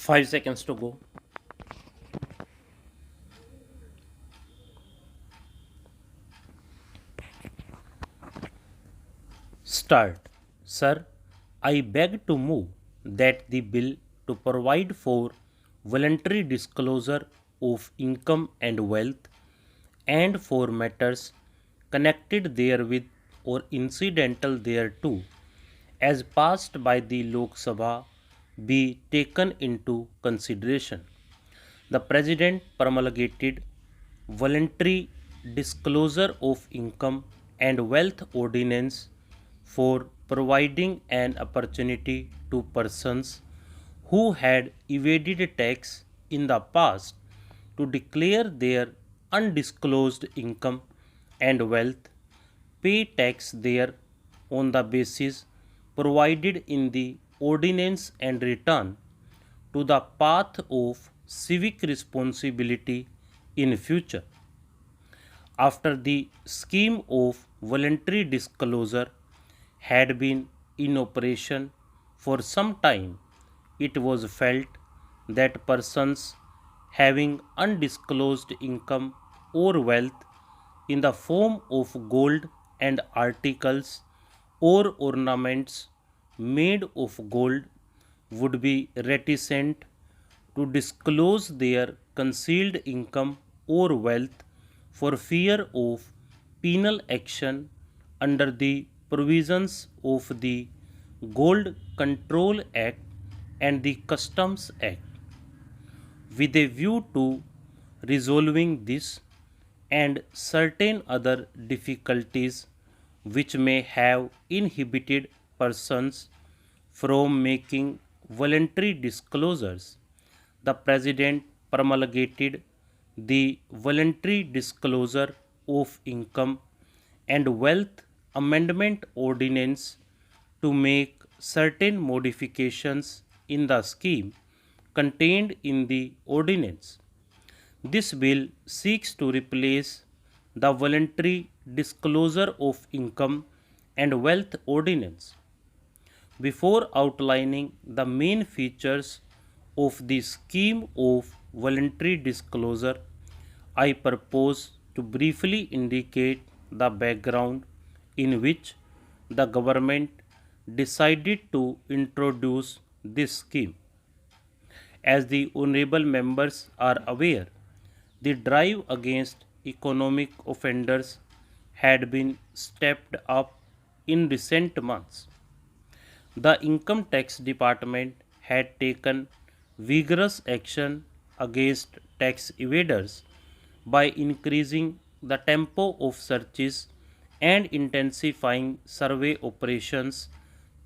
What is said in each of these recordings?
5 seconds to go. Start. Sir, I beg to move that the bill to provide for voluntary disclosure of income and wealth and for matters connected therewith or incidental thereto, as passed by the Lok Sabha, be taken into consideration. The President promulgated voluntary disclosure of income and wealth ordinance for providing an opportunity to persons who had evaded tax in the past to declare their undisclosed income and wealth, pay tax there on the basis provided in the ordinance and return to the path of civic responsibility in future. After the scheme of voluntary disclosure had been in operation for some time, it was felt that persons having undisclosed income or wealth in the form of gold and articles or ornaments made of gold would be reticent to disclose their concealed income or wealth for fear of penal action under the provisions of the Gold Control Act and the Customs Act. With a view to resolving this and certain other difficulties which may have inhibited persons from making voluntary disclosures, the President promulgated the Voluntary Disclosure of Income and Wealth Amendment Ordinance to make certain modifications in the scheme contained in the ordinance. This bill seeks to replace the Voluntary Disclosure of Income and Wealth Ordinance. Before outlining the main features of the scheme of voluntary disclosure, I propose to briefly indicate the background in which the government decided to introduce this scheme. As the honorable members are aware, the drive against economic offenders had been stepped up in recent months. The Income Tax Department had taken vigorous action against tax evaders by increasing the tempo of searches and intensifying survey operations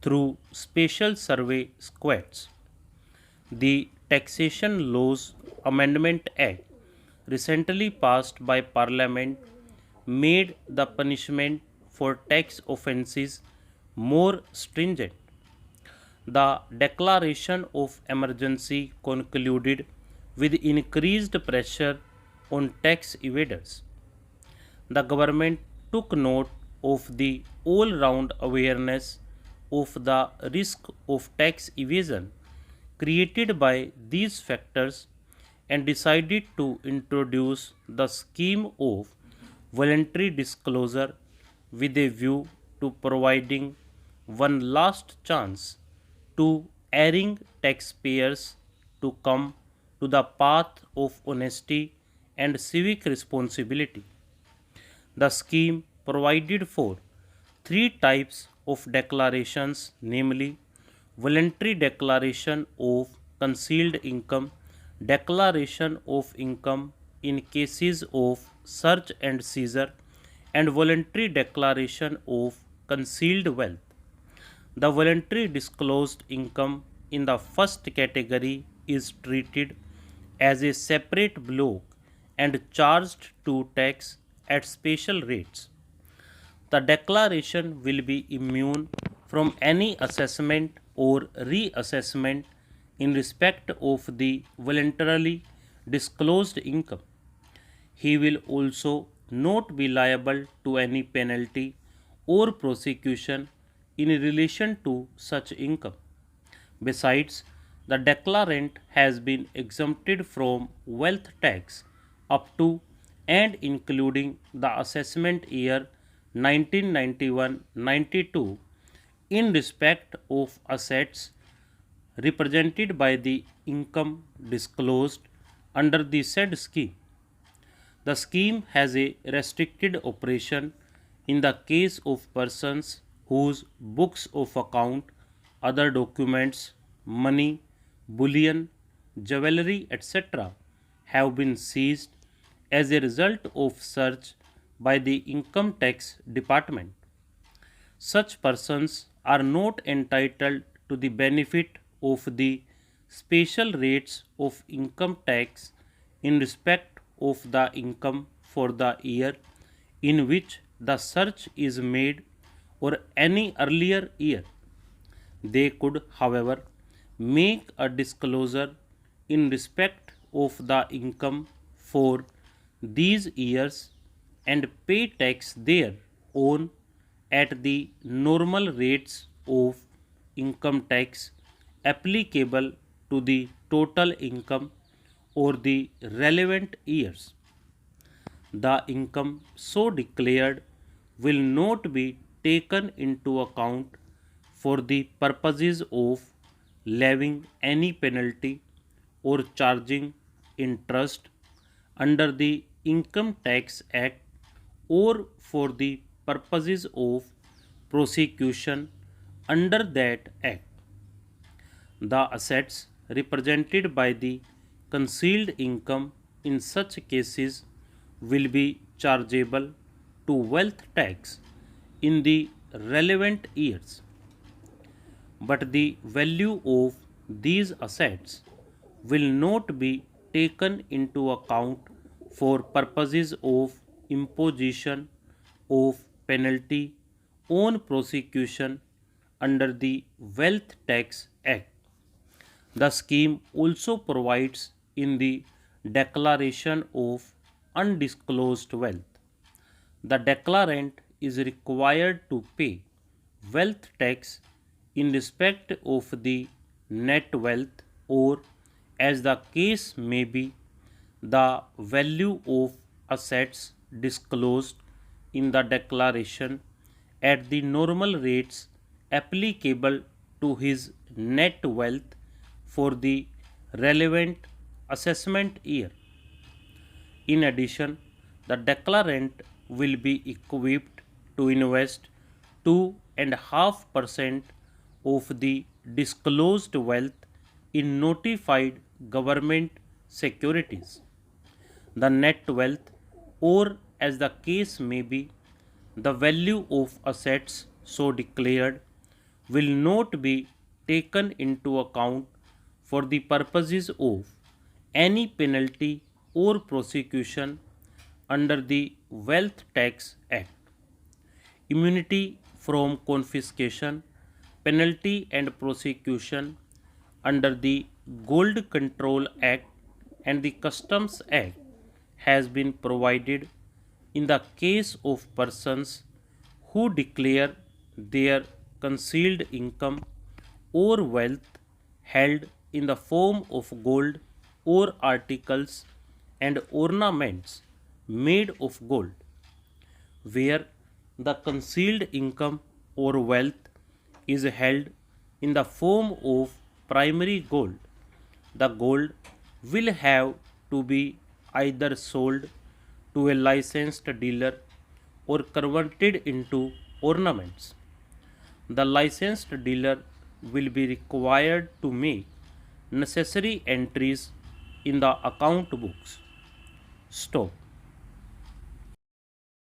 through special survey squads. The Taxation Laws Amendment Act, recently passed by Parliament, made the punishment for tax offences more stringent. The declaration of emergency concluded with increased pressure on tax evaders. The government took note of the all round awareness of the risk of tax evasion created by these factors and decided to introduce the scheme of voluntary disclosure with a view to providing one last chance to erring taxpayers to come to the path of honesty and civic responsibility. The scheme provided for three types of declarations, namely voluntary declaration of concealed income, declaration of income in cases of search and seizure, and voluntary declaration of concealed wealth. The voluntary disclosed income in the first category is treated as a separate block and charged to tax at special rates. The declaration will be immune from any assessment or reassessment in respect of the voluntarily disclosed income. He will also not be liable to any penalty or prosecution in relation to such income. Besides, the declarant has been exempted from wealth tax up to and including the assessment year 1991-92 in respect of assets represented by the income disclosed under the said scheme. The scheme has a restricted operation in the case of persons whose books of account, other documents, money, bullion, jewelry, etc. have been seized as a result of search by the income tax department. Such persons are not entitled to the benefit of the special rates of income tax in respect of the income for the year in which the search is made or any earlier year. They could, however, make a disclosure in respect of the income for these years and pay tax thereon at the normal rates of income tax applicable to the total income or the relevant years. The income so declared will not be taken into account for the purposes of levying any penalty or charging interest under the Income Tax Act or for the purposes of prosecution under that act. The assets represented by the concealed income in such cases will be chargeable to wealth tax in the relevant years. But the value of these assets will not be taken into account for purposes of imposition of penalty on prosecution under the Wealth Tax Act. The scheme also provides in the declaration of undisclosed wealth. The declarant is required to pay wealth tax in respect of the net wealth or, as the case may be, the value of assets disclosed in the declaration at the normal rates applicable to his net wealth for the relevant assessment year. In addition, the declarant will be equipped to invest 2.5% of the disclosed wealth in notified government securities. The net wealth, or as the case may be, the value of assets so declared, will not be taken into account for the purposes of any penalty or prosecution under the Wealth Tax Act. Immunity from confiscation, penalty and prosecution under the Gold Control Act and the Customs Act has been provided in the case of persons who declare their concealed income or wealth held in the form of gold or articles and ornaments made of gold, where the concealed income or wealth is held in the form of primary gold. The gold will have to be either sold to a licensed dealer or converted into ornaments. The licensed dealer will be required to make necessary entries in the account books. Stop.